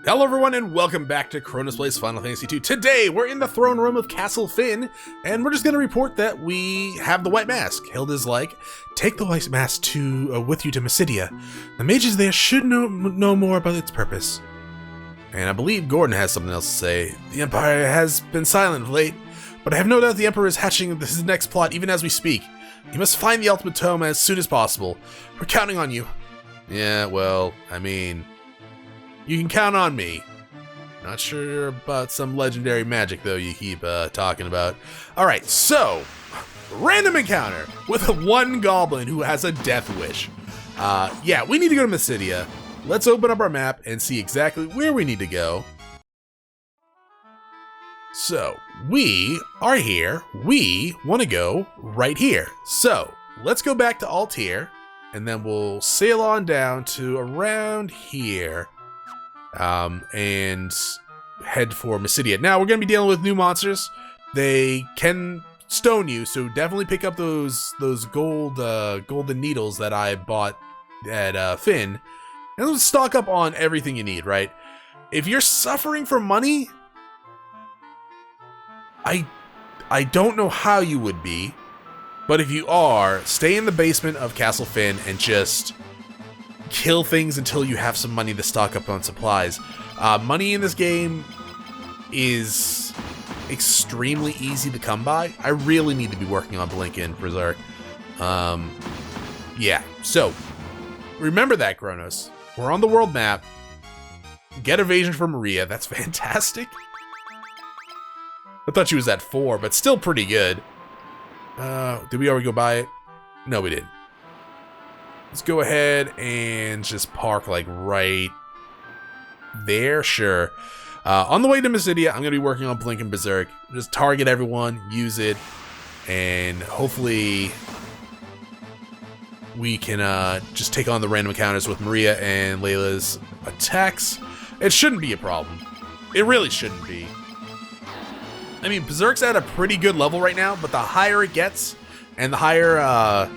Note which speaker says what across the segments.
Speaker 1: Hello everyone and welcome back to Chronos Plays Final Fantasy II. Today we're in the throne room of Castle Fynn and we're just going to report that we have the white mask. Hilda's like, take the white mask with you to Mysdia. The mages there should know more about its purpose. And I believe Gordon has something else to say. The Empire has been silent of late, but I have no doubt the Emperor is hatching his next plot even as we speak. You must find the ultimate tome as soon as possible. We're counting on you. Yeah, well, I mean, you can count on me. Not sure about some legendary magic, though, you keep talking about. Alright, so, random encounter with one goblin who has a death wish. Yeah, we need to go to Mysdia. Let's open up our map and see exactly where we need to go. So, we are here. We want to go right here. So, let's go back to Altair, and then we'll sail on down to around here. And head for Mysdia. Now we're gonna be dealing with new monsters. They can stone you, so definitely pick up those golden needles that I bought at Fynn, and let's stock up on everything you need. Right? If you're suffering for money, I don't know how you would be, but if you are, stay in the basement of Castle Fynn and just kill things until you have some money to stock up on supplies. Money in this game is extremely easy to come by. I really need to be working on Blinkin' Berserk. Yeah, so remember that, Chronos. We're on the world map. Get evasion from Maria. That's fantastic. I thought she was at 4, but still pretty good. Did we already go by it? No, we didn't. Let's go ahead and just park like right there. Sure. On the way to Mysdia, I'm going to be working on Blinkin' Berserk. Just target everyone, use it, and hopefully we can just take on the random encounters with Maria and Layla's attacks. It shouldn't be a problem. It really shouldn't be. I mean, Berserk's at a pretty good level right now, but the higher it gets, and the higher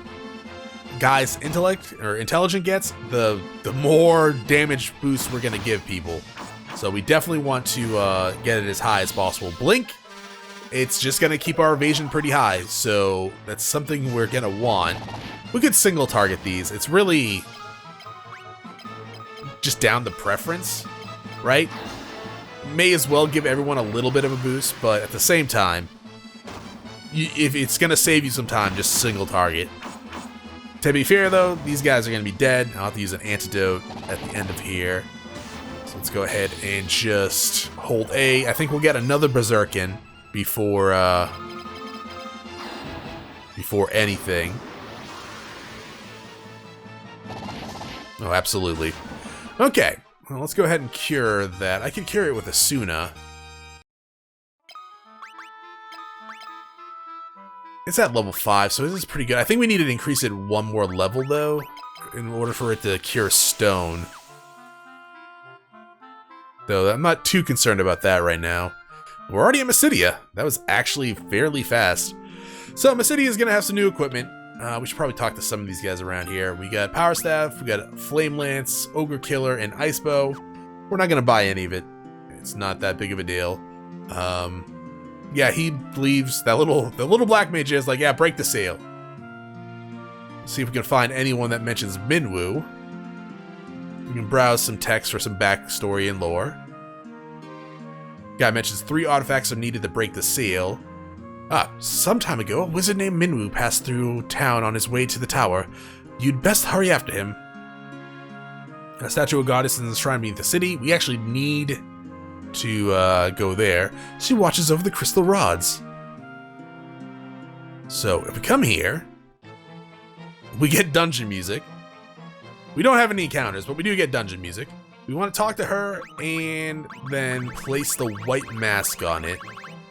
Speaker 1: guy's intelligent gets, the more damage boost we're gonna give people. So we definitely want to get it as high as possible. Blink, it's just gonna keep our evasion pretty high, so that's something we're gonna want. We could single target these. It's really just down to preference, right? May as well give everyone a little bit of a boost, but at the same time, if it's gonna save you some time, just single target. To be fair though, these guys are going to be dead. I'll have to use an antidote at the end of here. So let's go ahead and just hold A. I think we'll get another Berserk in before anything. Oh, absolutely. Okay, well, let's go ahead and cure that. I can cure it with Asuna. It's at level 5, so this is pretty good. I think we need to increase it one more level, though, in order for it to cure stone. Though I'm not too concerned about that right now. We're already at Mysdia. That was actually fairly fast. So Mysdia is going to have some new equipment. We should probably talk to some of these guys around here. We got Power Staff, we got Flame Lance, Ogre Killer, and Ice Bow. We're not going to buy any of it. It's not that big of a deal. Yeah, he believes that the little black mage is like, yeah, break the sail. See if we can find anyone that mentions Minwu. We can browse some text for some backstory and lore. Guy mentions 3 artifacts are needed to break the seal. Some time ago, a wizard named Minwu passed through town on his way to the tower. You'd best hurry after him. A statue of goddess in the shrine beneath the city. We actually need to go there. She watches over the crystal rods. So if we come here, we get dungeon music. We don't have any encounters, but we do get dungeon music. We want to talk to her and then place the white mask on it.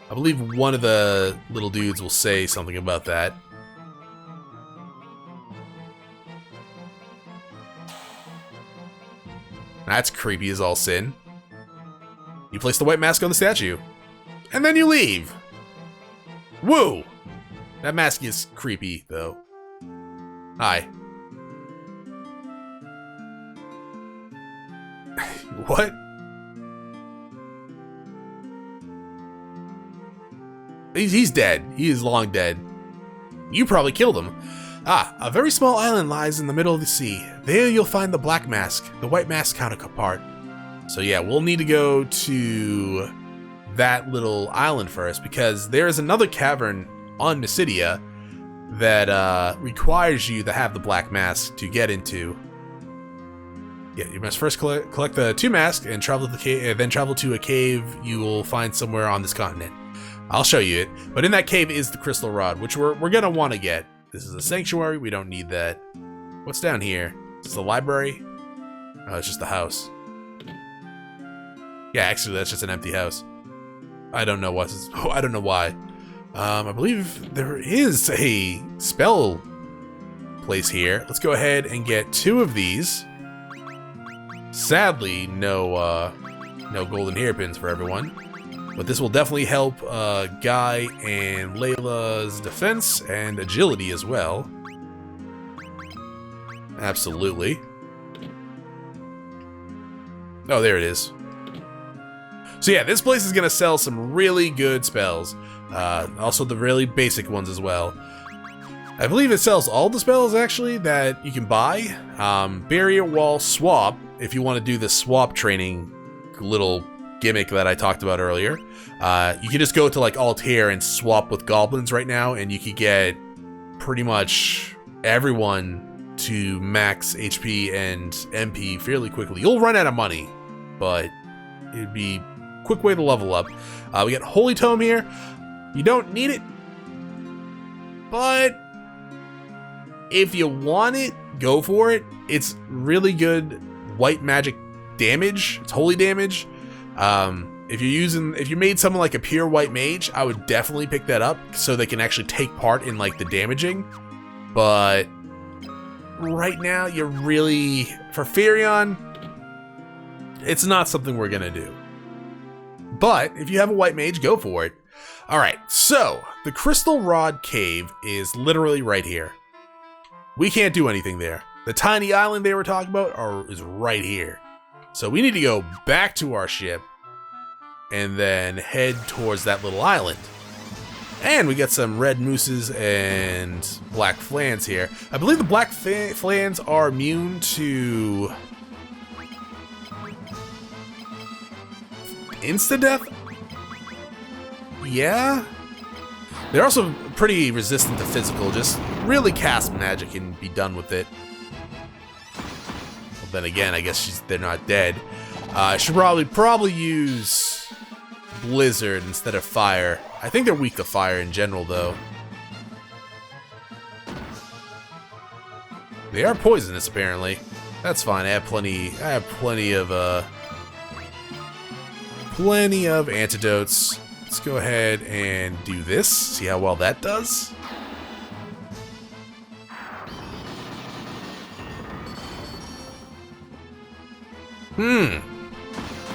Speaker 1: I believe one of the little dudes will say something about that. That's creepy as all sin. You place the white mask on the statue, and then you leave. Woo! That mask is creepy, though. Hi. What? He's dead. He is long dead. You probably killed him. Ah, a very small island lies in the middle of the sea. There you'll find the black mask, the white mask counterpart. So yeah, we'll need to go to that little island first, because there is another cavern on Mysdia that requires you to have the black mask to get into. Yeah, you must first collect the 2 masks and travel to the cave, then travel to a cave you will find somewhere on this continent. I'll show you it, but in that cave is the crystal rod, which we're gonna want to get. This is a sanctuary. We don't need that. What's down here? Is this the library? Oh, it's just the house. Yeah, actually, that's just an empty house. I don't know what. I don't know why. I believe there is a spell place here. Let's go ahead and get 2 of these. Sadly, no golden hairpins for everyone, but this will definitely help Guy and Layla's defense and agility as well. Absolutely. Oh, there it is. So yeah, this place is gonna sell some really good spells. Also the really basic ones as well. I believe it sells all the spells actually that you can buy. Barrier Wall Swap, if you want to do the swap training little gimmick that I talked about earlier. You can just go to like Altair and swap with goblins right now, and you can get pretty much everyone to max HP and MP fairly quickly. You'll run out of money, but it'd be a quick way to level up. We got Holy Tome here. You don't need it, but if you want it, go for it. It's really good white magic damage. It's holy damage. If you made someone like a pure white mage, I would definitely pick that up so they can actually take part in like the damaging. But right now, you're really, for Firion, it's not something we're gonna do. But if you have a white mage, go for it. All right, so the Crystal Rod Cave is literally right here. We can't do anything there. The tiny island they were talking about is right here. So we need to go back to our ship and then head towards that little island. And we got some red mooses and black flans here. I believe the black flans are immune to insta-death? Yeah? They're also pretty resistant to physical. Just really cast magic and be done with it. Well, then again, I guess they're not dead. I should probably use Blizzard instead of Fire. I think they're weak to Fire in general, though. They are poisonous, apparently. That's fine. I have plenty of antidotes. Let's go ahead and do this. See how well that does.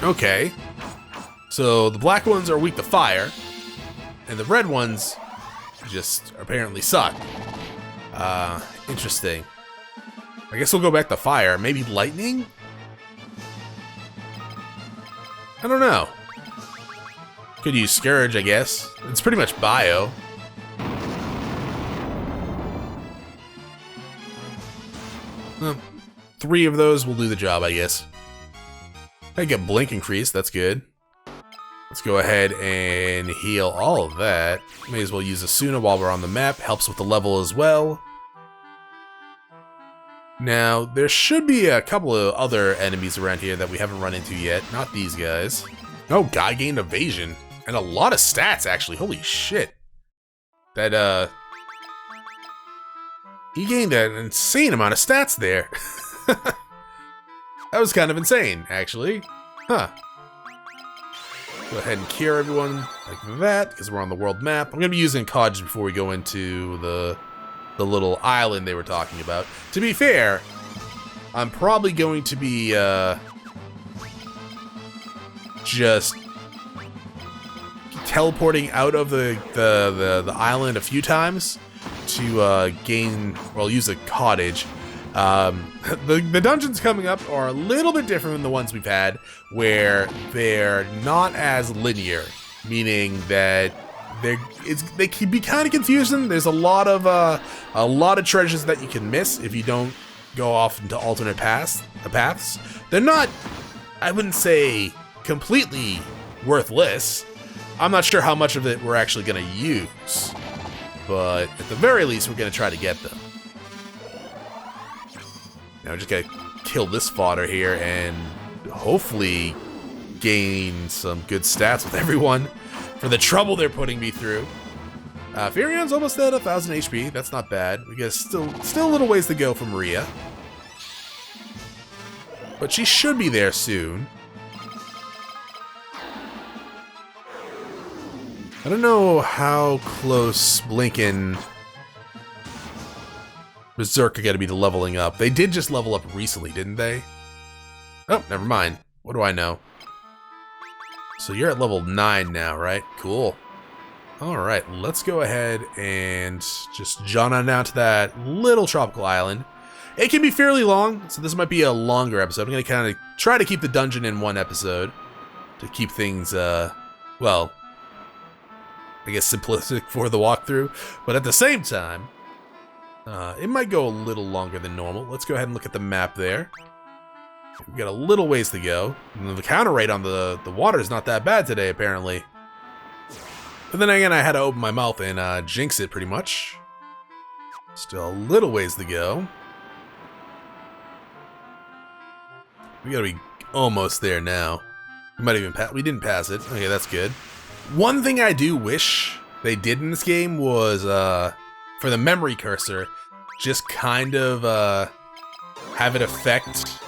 Speaker 1: Okay. So the black ones are weak to fire, and the red ones just apparently suck. Interesting. I guess we'll go back to fire. Maybe lightning? I don't know. Could use Scourge, I guess. It's pretty much bio. Well, 3 of those will do the job, I guess. I get Blink increase, that's good. Let's go ahead and heal all of that. May as well use Asuna while we're on the map. Helps with the level as well. Now, there should be a couple of other enemies around here that we haven't run into yet. Not these guys. Oh, Guy gained evasion. And a lot of stats, actually. Holy shit. That, he gained an insane amount of stats there. That was kind of insane, actually. Huh. Go ahead and cure everyone like that, because we're on the world map. I'm going to be using Codge before we go into the little island they were talking about. To be fair, I'm probably going to be, just teleporting out of the island a few times to use a cottage. The dungeons coming up are a little bit different than the ones we've had, where they're not as linear, meaning that they can be kind of confusing. There's a lot of treasures that you can miss if you don't go off into alternate paths. They're not, I wouldn't say, completely worthless. I'm not sure how much of it we're actually going to use, but at the very least, we're going to try to get them. Now, we're just going to kill this fodder here and hopefully gain some good stats with everyone for the trouble they're putting me through. Furion's almost at 1,000 HP. That's not bad. We got still a little ways to go for Maria, but she should be there soon. I don't know how close Blink and Berserk are going to be to leveling up. They did just level up recently, didn't they? Oh, never mind. What do I know? So you're at level 9 now, right? Cool. Alright, let's go ahead and just jaunt on down to that little tropical island. It can be fairly long, so this might be a longer episode. I'm going to kind of try to keep the dungeon in one episode to keep things, well, I guess simplistic for the walkthrough, but at the same time, it might go a little longer than normal. Let's go ahead and look at the map there. We've got a little ways to go. And the counter rate on the water is not that bad today, apparently. But then again, I had to open my mouth and jinx it pretty much. Still a little ways to go. We gotta be almost there now. We might even we didn't pass it. Okay, that's good. One thing I do wish they did in this game was, for the memory cursor, just kind of, have it affect,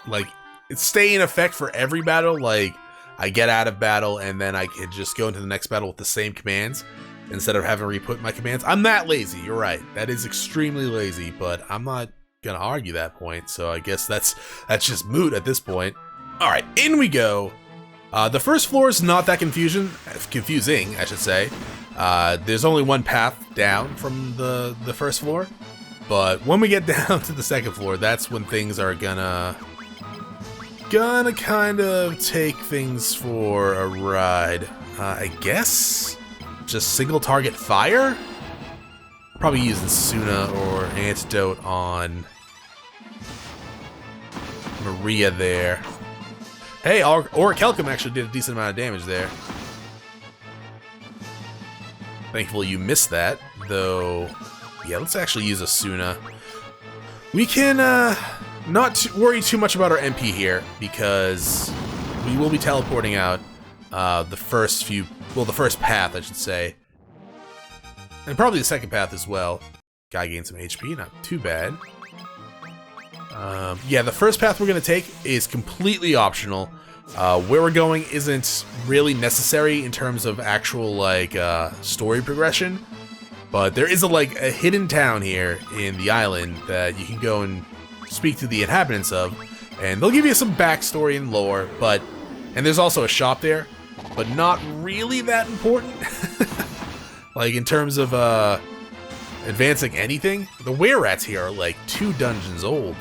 Speaker 1: like, stay in effect for every battle. Like, I get out of battle and then I could just go into the next battle with the same commands instead of having to re-put my commands. I'm that lazy, you're right. That is extremely lazy, but I'm not gonna argue that point, so I guess that's just moot at this point. Alright, in we go. The first floor is not that confusing, I should say. There's only one path down from the first floor, but when we get down to the second floor, that's when things are gonna kind of take things for a ride. I guess just single target fire. Probably using Suna or Antidote on Maria there. Hey, Orichalcum actually did a decent amount of damage there. Thankfully you missed that, though. Yeah, let's actually use a Suna. We can not worry too much about our MP here, because we will be teleporting out the first path, I should say. And probably the second path as well. Guy gained some HP, not too bad. Yeah, the first path we're going to take is completely optional. Where we're going isn't really necessary in terms of actual, like, story progression. But there is a hidden town here in the island that you can go and speak to the inhabitants of. And they'll give you some backstory and lore, and there's also a shop there, but not really that important. Like, in terms of, advancing anything. The were-rats here are, like, 2 dungeons old.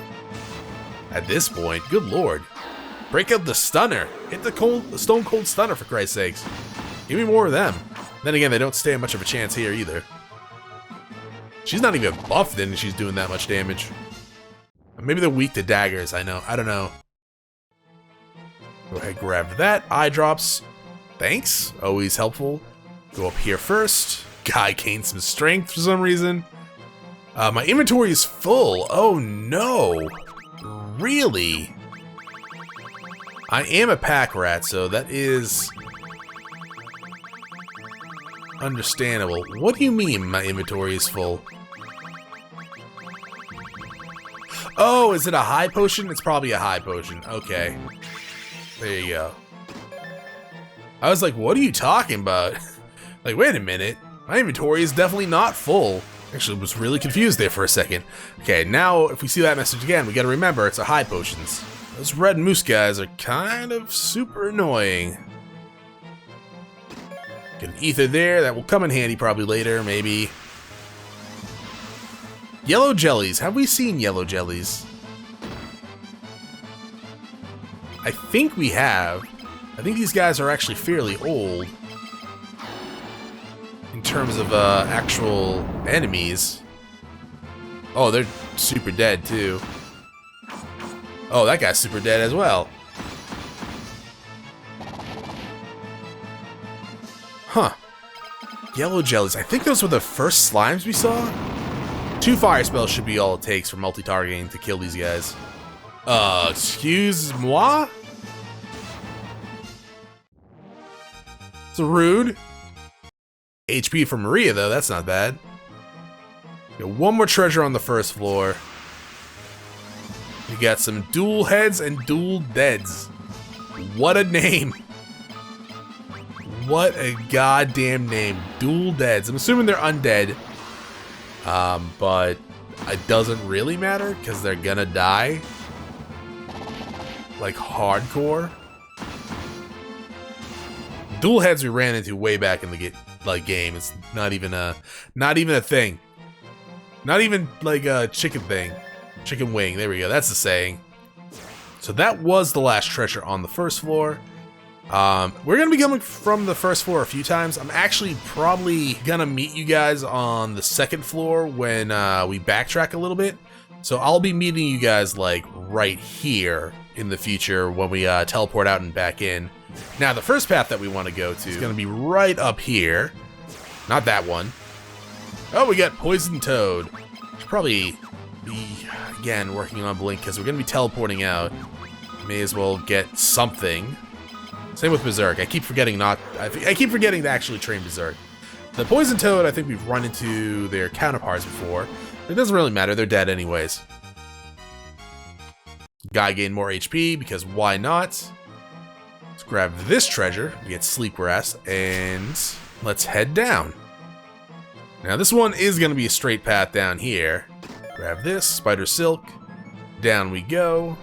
Speaker 1: At this point, good lord. Break up the stunner. Hit the stone cold stunner, for Christ's sakes. Give me more of them. Then again, they don't stand much of a chance here either. She's not even buffed and she's doing that much damage. Maybe they're weak to daggers, I don't know. Go ahead, grab that. Eye drops. Thanks. Always helpful. Go up here first. Guy gained some strength for some reason. My inventory is full. Oh no. Really? I am a pack rat, so that is understandable. What do you mean my inventory is full? Oh, is it a high potion? It's probably a high potion. Okay. There you go. I was like, what are you talking about? Like, wait a minute. My inventory is definitely not full. Actually, was really confused there for a second. Okay, now if we see that message again, we gotta remember it's a high potions. Those red moose guys are kind of super annoying. Get an ether there, that will come in handy probably later, maybe. Yellow jellies, have we seen yellow jellies? I think we have. I think these guys are actually fairly old. terms of actual enemies. Oh, they're super dead too. Oh, that guy's super dead as well. Huh. Yellow jellies. I think those were the first slimes we saw. 2 fire spells should be all it takes for multi-targeting to kill these guys. Excuse moi? It's rude. HP for Maria, though. That's not bad. Got 1 more treasure on the first floor. We got some dual heads and dual deads. What a name. What a goddamn name. Dual deads. I'm assuming they're undead. But it doesn't really matter because they're gonna die. Like hardcore. Dual heads we ran into way back in the game. It's not even a thing. Not even like a chicken thing. Chicken wing. There we go. That's the saying. So that was the last treasure on the first floor. We're gonna be coming from the first floor a few times. I'm actually probably gonna meet you guys on the second floor when we backtrack a little bit. So I'll be meeting you guys like right here in the future when we teleport out and back in. Now the first path that we want to go to is gonna be right up here. Not that one. Oh, we got Poison Toad. Should probably be again working on Blink because we're gonna be teleporting out. May as well get something. Same with Berserk. I keep forgetting I keep forgetting to actually train Berserk. The Poison Toad, I think we've run into their counterparts before. It doesn't really matter. They're dead anyways. Guy gained more HP because why not? Let's grab this treasure. We get Sleep Grass and let's head down. Now this one is going to be a straight path down here. Grab this, Spider Silk. Down we go.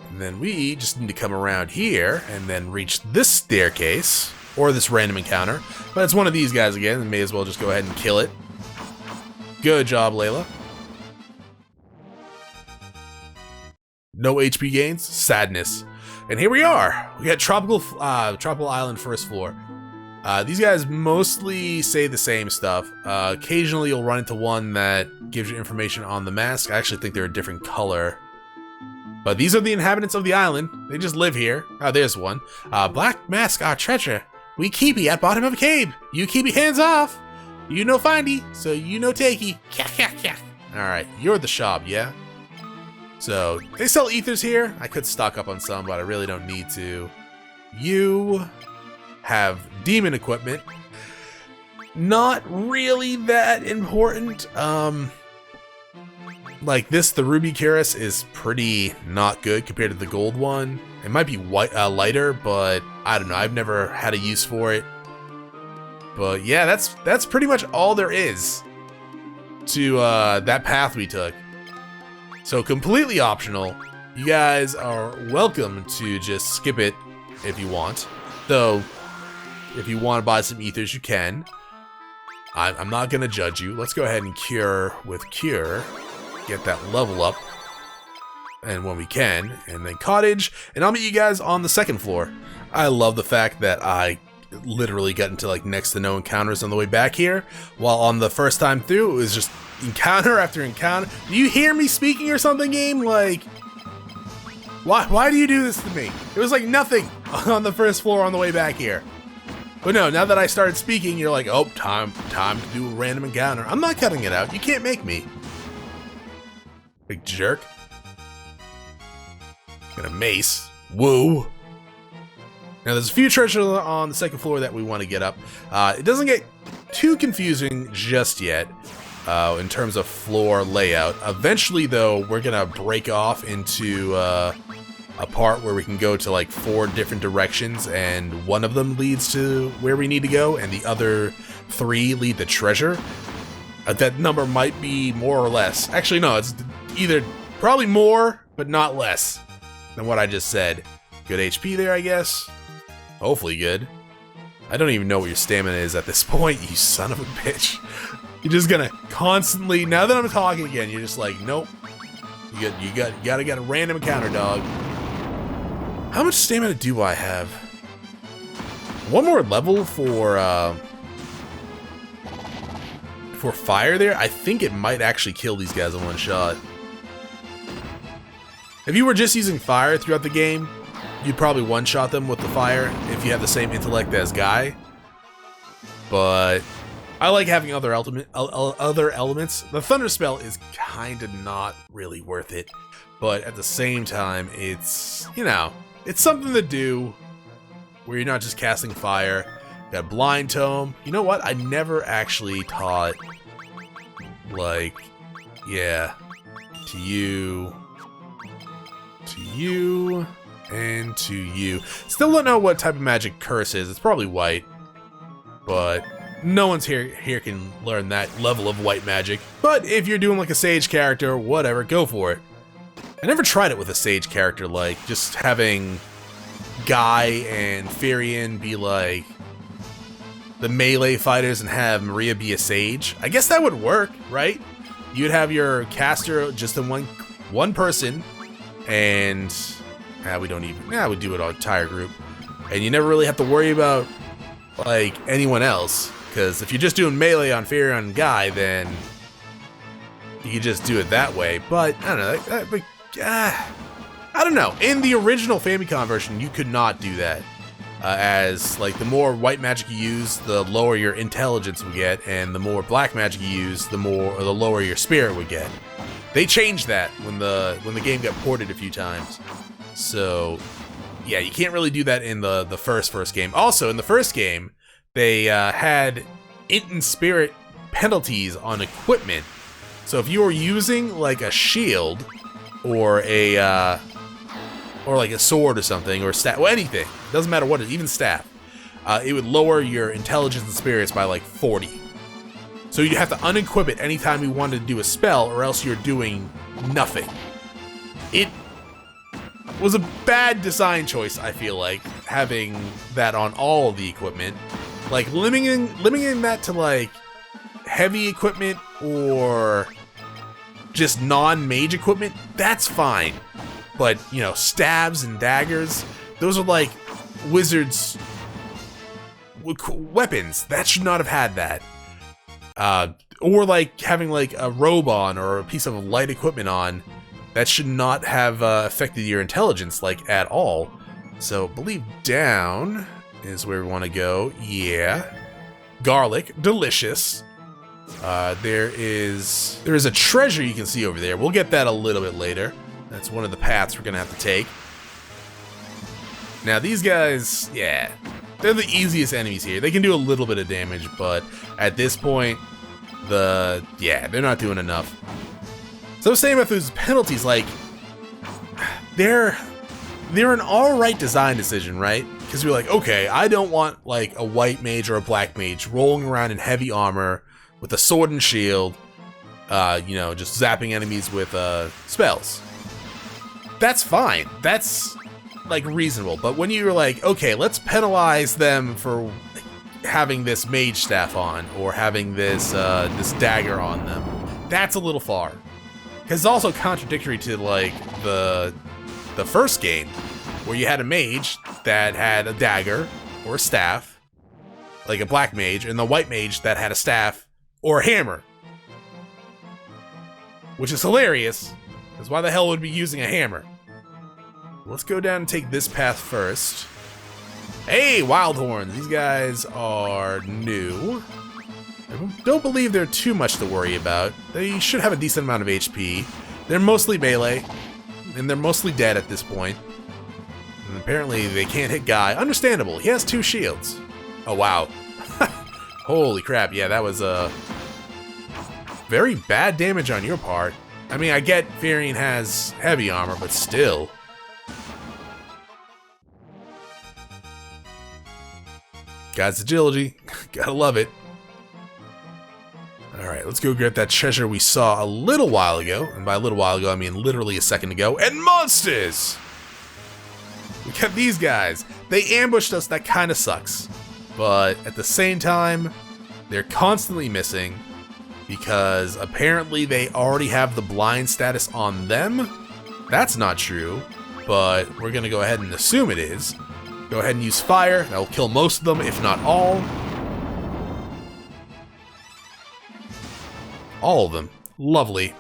Speaker 1: And then we just need to come around here and then reach this staircase, or this random encounter. But it's one of these guys again, and may as well just go ahead and kill it. Good job, Layla. No HP gains, sadness. And here we are. We got Tropical Island first floor. These guys mostly say the same stuff. Occasionally you'll run into one that gives you information on the mask. I actually think they're a different color. But these are the inhabitants of the island. They just live here. Oh, there's one. Black mask, our treasure. We keep it at bottom of a cave. You keep your hands off. You no findy, so you no takey. Alright, you're the shop, yeah? So, they sell ethers here. I could stock up on some, but I really don't need to. You have demon equipment. Not really that important. Like this, the Ruby Cuirass is pretty not good compared to the gold one. It might be lighter, but I don't know. I've never had a use for it. But yeah, that's pretty much all there is to that path we took. So completely optional. You guys are welcome to just skip it if you want. Though, if you want to buy some ethers, you can. I'm not gonna judge you. Let's go ahead and cure with cure. Get that level up, and when we can, and then cottage, and I'll meet you guys on the second floor. I love the fact that I literally got into like next to no encounters on the way back here, while on the first time through it was just encounter after encounter. Do you hear me speaking or something, game? Like, why do you do this to me? It was like nothing on the first floor on the way back here. But no, now that I started speaking, you're like, oh, time to do a random encounter. I'm not cutting it out. You can't make me. Big jerk. Got a mace. Woo. Now there's a few treasures on the second floor that we want to get up. It doesn't get too confusing just yet in terms of floor layout. Eventually though, we're gonna break off into a part where we can go to like 4 different directions, and one of them leads to where we need to go, and the other 3 lead to treasure. That number might be more or less. Actually, no, it's either probably more, but not less than what I just said. Good HP there, I guess. Hopefully good. I don't even know what your stamina is at this point, you son of a bitch. You're just gonna constantly, now that I'm talking again, you're just like, nope. You gotta get a random encounter, dog. How much stamina do I have? One more level for for fire there, I think it might actually kill these guys in one shot. If you were just using fire throughout the game, you'd probably one-shot them with the fire if you have the same intellect as Guy. But I like having other elements. The thunder spell is kind of not really worth it, but at the same time, it's, you know, it's something to do where you're not just casting fire. Got blind tome. You know what? I never actually taught, like, yeah, to you, and to you. Still don't know what type of magic curse is. It's probably white, but no one's here can learn that level of white magic. But if you're doing like a sage character or whatever, go for it. I never tried it with a sage character, like just having Guy and Firion be like the melee fighters and have Maria be a sage. I guess that would work, right? You'd have your caster just in one person, and we don't even, we do it on entire group, and you never really have to worry about like anyone else, because if you're just doing melee on Firion and Guy, then you can just do it that way. But I don't know, I don't know. In the original Famicom version, you could not do that. As like the more white magic you use, the lower your intelligence would get, and the more black magic you use, the lower your spirit would get. They changed that when the game got ported a few times. So yeah, you can't really do that in the first game. Also, in the first game, they had int and spirit penalties on equipment. So if you were using like a shield or a or like a sword or something, or staff, well, anything, doesn't matter what, even staff, it would lower your intelligence and spirits by like 40. So you'd have to unequip it anytime you wanted to do a spell, or else you're doing nothing. It was a bad design choice, I feel like, having that on all of the equipment. Like limiting that to like heavy equipment or just non-mage equipment, that's fine. But, you know, stabs and daggers, those are like wizards' weapons. That should not have had that. Or like having like a robe on or a piece of light equipment on, that should not have affected your intelligence like at all. So believe down is where we want to go. Yeah. Garlic, delicious. There is a treasure you can see over there. We'll get that a little bit later. That's one of the paths we're gonna have to take. Now these guys, yeah, they're the easiest enemies here. They can do a little bit of damage, but at this point, they're not doing enough. So same with those penalties, like they're an alright design decision, right? Because you're like, okay, I don't want like a white mage or a black mage rolling around in heavy armor with a sword and shield, you know, just zapping enemies with spells. That's fine. That's like reasonable. But when you're like, okay, let's penalize them for having this mage staff on or having this this dagger on them, that's a little far. Because it's also contradictory to like the first game, where you had a mage that had a dagger or a staff, like a black mage, and the white mage that had a staff or a hammer. Which is hilarious, because why the hell would we be using a hammer? Let's go down and take this path first. Hey, wild horns. These guys are new. I don't believe they're too much to worry about. They should have a decent amount of HP. They're mostly melee, and they're mostly dead at this point. And apparently they can't hit Guy. Understandable, he has 2 shields. Oh wow. Holy crap, yeah, that was very bad damage on your part. I mean, I get Firion has heavy armor, but still. God's agility, gotta love it. Alright, let's go get that treasure we saw a little while ago. And by a little while ago, I mean literally a second ago. And monsters! We got these guys. They ambushed us, that kind of sucks. But at the same time, they're constantly missing because apparently they already have the blind status on them. That's not true, but we're gonna go ahead and assume it is. Go ahead and use fire. That'll kill most of them, if not all. all of them. Lovely.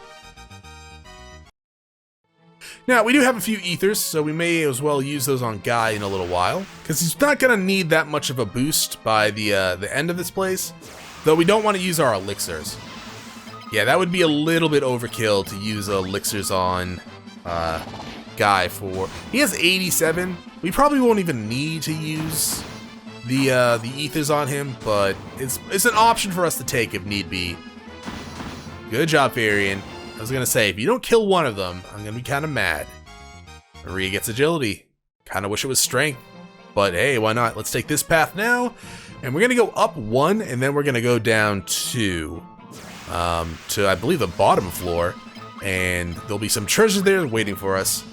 Speaker 1: Now, we do have a few ethers, so we may as well use those on Guy in a little while, because he's not going to need that much of a boost by the end of this place, though we don't want to use our elixirs. Yeah, that would be a little bit overkill to use elixirs on Guy for... He has 87. We probably won't even need to use the ethers on him, but it's an option for us to take if need be. Good job, Varian. I was gonna say, if you don't kill one of them, I'm gonna be kind of mad. Maria gets agility. Kind of wish it was strength, but hey, why not? Let's take this path now, and we're gonna go up 1, and then we're gonna go down 2, to I believe the bottom floor, and there'll be some treasure there waiting for us.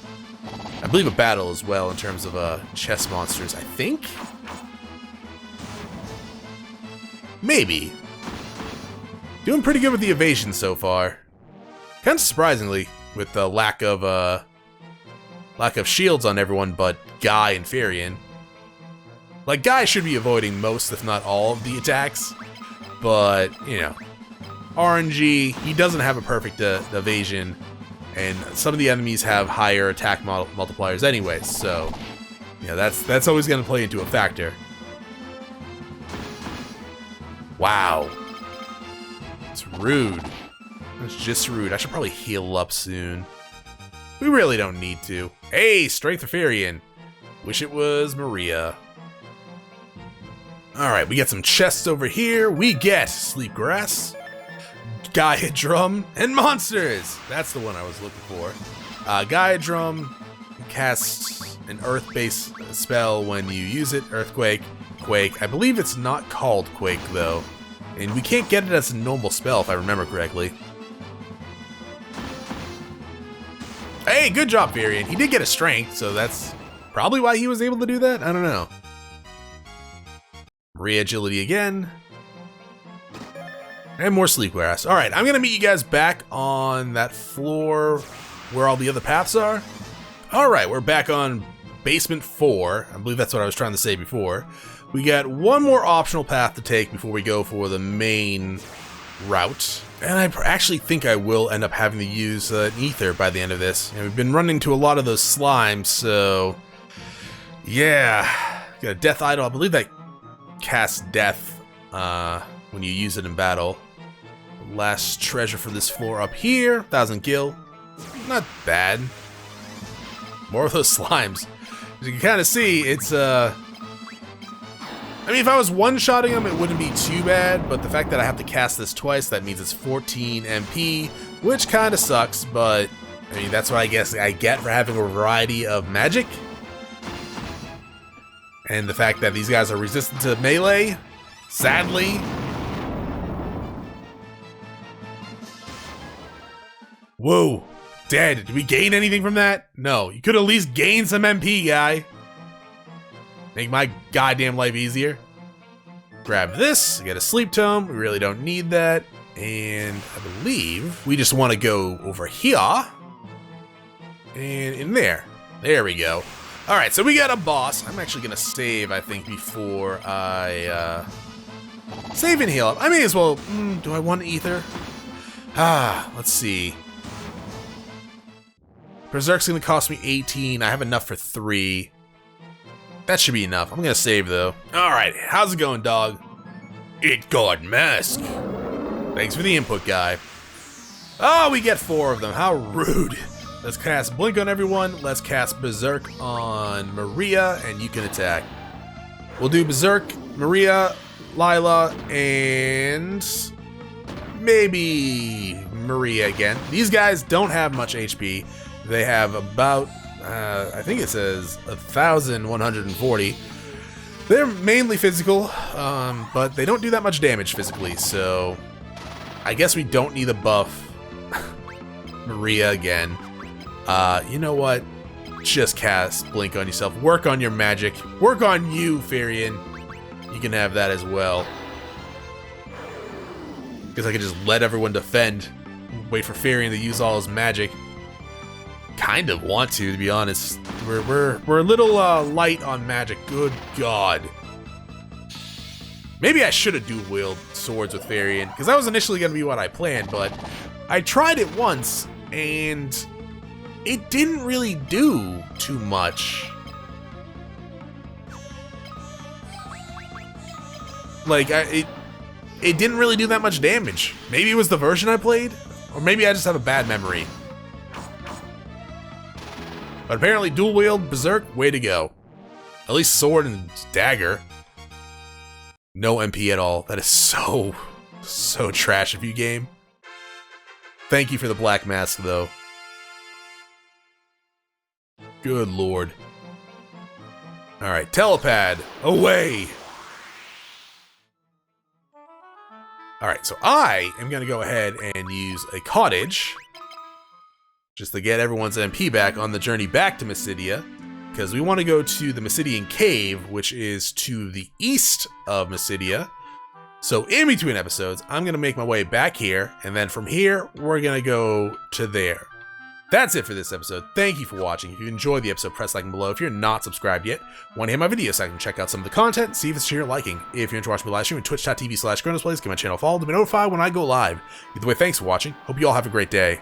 Speaker 1: I believe a battle as well in terms of chest monsters. I think, maybe. Doing pretty good with the evasion so far. Kind of surprisingly, with the lack of shields on everyone but Guy and Farian. Like, Guy should be avoiding most, if not all, of the attacks. But, you know, RNG, he doesn't have a perfect evasion. And some of the enemies have higher attack multipliers anyway, so... You know, that's always going to play into a factor. Wow. It's rude. It's just rude. I should probably heal up soon. We really don't need to. Hey, Strength of Farian. Wish it was Maria. Alright, we get some chests over here. We get Sleep Grass, Gaia Drum, and Monsters! That's the one I was looking for. Gaia Drum casts an Earth-based spell when you use it. Earthquake, Quake. I believe it's not called Quake, though. And we can't get it as a normal spell, if I remember correctly. Hey, good job, Varian. He did get a strength, so that's probably why he was able to do that? I don't know. Re-agility again. And more sleep grass. Alright, I'm gonna meet you guys back on that floor where all the other paths are. Alright, we're back on basement 4. I believe that's what I was trying to say before. We got one more optional path to take before we go for the main route. And I actually think I will end up having to use an ether by the end of this. And we've been running into a lot of those slimes, so... Yeah. Got a death idol. I believe that casts death when you use it in battle. Last treasure for this floor up here. 1,000 gil. Not bad. More of those slimes. As you can kind of see, it's... I mean, if I was one-shotting them, it wouldn't be too bad, but the fact that I have to cast this twice, that means it's 14 MP, which kind of sucks, but, I mean, that's what I guess I get for having a variety of magic. And the fact that these guys are resistant to melee, sadly. Whoa, dead. Did we gain anything from that? No, you could at least gain some MP, guy. Make my goddamn life easier. Grab this, get a sleep tome. We really don't need that. And I believe we just want to go over here. And in there. There we go. Alright, so we got a boss. I'm actually going to save, I think, before I save and heal up. I may as well... do I want ether? Let's see. Berserk's going to cost me 18. I have enough for 3. That should be enough. I'm gonna save, though. Alright, how's it going, dog? It got mask. Thanks for the input, guy. Oh, we get 4 of them. How rude. Let's cast Blink on everyone. Let's cast Berserk on Maria, and you can attack. We'll do Berserk, Maria, Lila, and... maybe Maria again. These guys don't have much HP. They have about... I think it says 1,140. They're mainly physical, but they don't do that much damage physically, so I guess we don't need a buff Maria again. You know what? Just cast Blink on yourself. Work on your magic. Work on you, Farian. You can have that as well. Because I can just let everyone defend. Wait for Farian to use all his magic. Kind of want to be honest. We're a little light on magic. Good God. Maybe I should have dual wield swords with Varian, because that was initially going to be what I planned, but I tried it once, and it didn't really do too much. Like, it didn't really do that much damage. Maybe it was the version I played, or maybe I just have a bad memory. But apparently dual wield, Berserk, way to go. At least sword and dagger. No MP at all. That is so trash of you, game. Thank you for the black mask, though. Good lord. Alright, telepad, away! Alright, so I am going to go ahead and use a cottage just to get everyone's MP back on the journey back to Mysdia, because we want to go to the Mysidian Cave, which is to the east of Mysdia. So in between episodes, I'm going to make my way back here, and then from here, we're going to go to there. That's it for this episode. Thank you for watching. If you enjoyed the episode, press like below. If you're not subscribed yet, want to hit my video so I can check out some of the content, see if it's to your liking. If you're into watching me live stream at twitch.tv/ChronosPlays, give my channel a follow to be notified when I go live. Either way, thanks for watching. Hope you all have a great day.